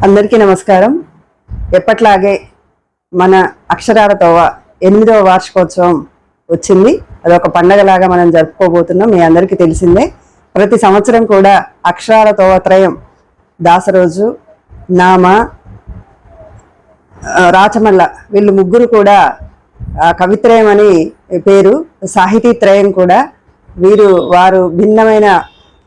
అందరికీ నమస్కారం. ఎప్పట్లాగే మన అక్షరాల తోవ 8వ వార్షికోత్సవం వచ్చింది. అదొక పండగలాగా మనం జరుపుకోబోతున్నాం. మీ అందరికీ తెలిసిందే. ప్రతి సంవత్సరం కూడా అక్షరాల తోవ త్రయం దాసరోజు, నామ, రాచమల్ల వీళ్ళు ముగ్గురు కూడా కవిత్రయం అని పేరు, సాహితీ త్రయం కూడా. వారు భిన్నమైన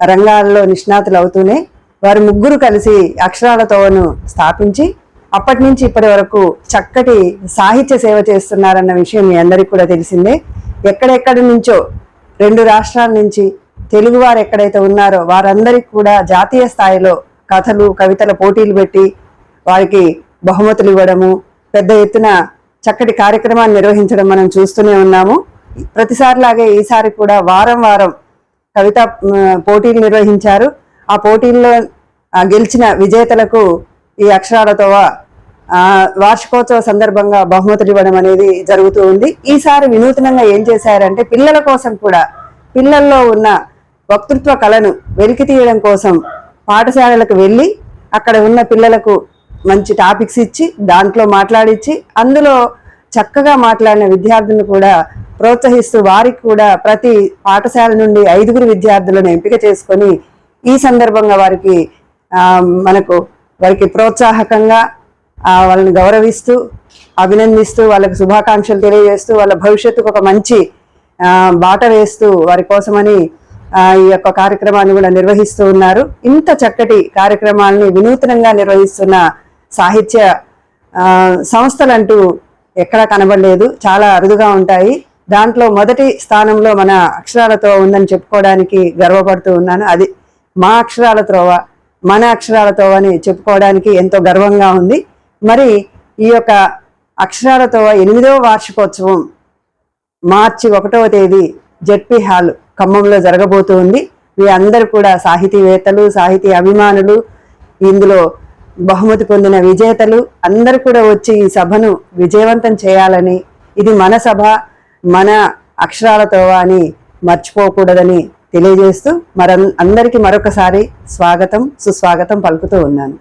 రంగాల్లో నిష్ణాతులు అవుతూనే వారు ముగ్గురు కలిసి అక్షరాల తోవను స్థాపించి అప్పటి నుంచి ఇప్పటి వరకు చక్కటి సాహిత్య సేవ చేస్తున్నారన్న విషయం మీ అందరికీ కూడా తెలిసిందే. ఎక్కడెక్కడి నుంచో 2 రాష్ట్రాల నుంచి తెలుగువారు ఎక్కడైతే ఉన్నారో వారందరికీ కూడా జాతీయ స్థాయిలో కథలు, కవితల పోటీలు పెట్టి వారికి బహుమతులు ఇవ్వడము, పెద్ద ఎత్తున చక్కటి కార్యక్రమాన్ని నిర్వహించడం మనం చూస్తూనే ఉన్నాము. ప్రతిసారిలాగే ఈసారి కూడా వారం వారం కవితా పోటీలు నిర్వహించారు. ఆ పోటీల్లో గెలిచిన విజేతలకు ఈ అక్షరాల తోవ వార్షికోత్సవ సందర్భంగా బహుమతులు ఇవ్వడం అనేది జరుగుతూ ఉంది. ఈసారి వినూత్నంగా ఏం చేశారంటే పిల్లల కోసం కూడా, పిల్లల్లో ఉన్న వక్తృత్వ కళను వెలికి తీయడం కోసం పాఠశాలలకు వెళ్ళి అక్కడ ఉన్న పిల్లలకు మంచి టాపిక్స్ ఇచ్చి దాంట్లో మాట్లాడించి అందులో చక్కగా మాట్లాడిన విద్యార్థులను కూడా ప్రోత్సహిస్తూ వారికి కూడా ప్రతి పాఠశాల నుండి 5 విద్యార్థులను ఎంపిక చేసుకొని ఈ సందర్భంగా వారికి ప్రోత్సాహకంగా వాళ్ళని గౌరవిస్తూ, అభినందిస్తూ, వాళ్ళకి శుభాకాంక్షలు తెలియజేస్తూ, వాళ్ళ భవిష్యత్తుకు ఒక మంచి బాట వేస్తూ వారి కోసమని ఈ యొక్క కార్యక్రమాన్ని కూడా నిర్వహిస్తూ ఉన్నారు. ఇంత చక్కటి కార్యక్రమాలని వినూత్నంగా నిర్వహిస్తున్న సాహిత్య సంస్థలంటూ ఎక్కడా కనబడలేదు, చాలా అరుదుగా ఉంటాయి. దాంట్లో మొదటి స్థానంలో మన అక్షరాల తోవ ఉందని చెప్పుకోవడానికి గర్వపడుతూ ఉన్నాను. అది మా అక్షరాల త్రోవ, మన అక్షరాల తోవ అని చెప్పుకోవడానికి ఎంతో గర్వంగా ఉంది. మరి ఈ యొక్క అక్షరాల తోవ 8వ వార్షికోత్సవం మార్చి 1వ తేదీ జెడ్పీ హాల్ ఖమ్మంలో జరగబోతుంది. మీ అందరూ కూడా సాహితీవేత్తలు, సాహితీ అభిమానులు, ఇందులో బహుమతి పొందిన విజేతలు అందరూ కూడా వచ్చి ఈ సభను విజయవంతం చేయాలని, ఇది మన సభ, మన అక్షరాల తోవ అని మర్చిపోకూడదని తెలియజేస్తూ అందరికీ మరొకసారి స్వాగతం, సుస్వాగతం పలుకుతూ ఉన్నాను.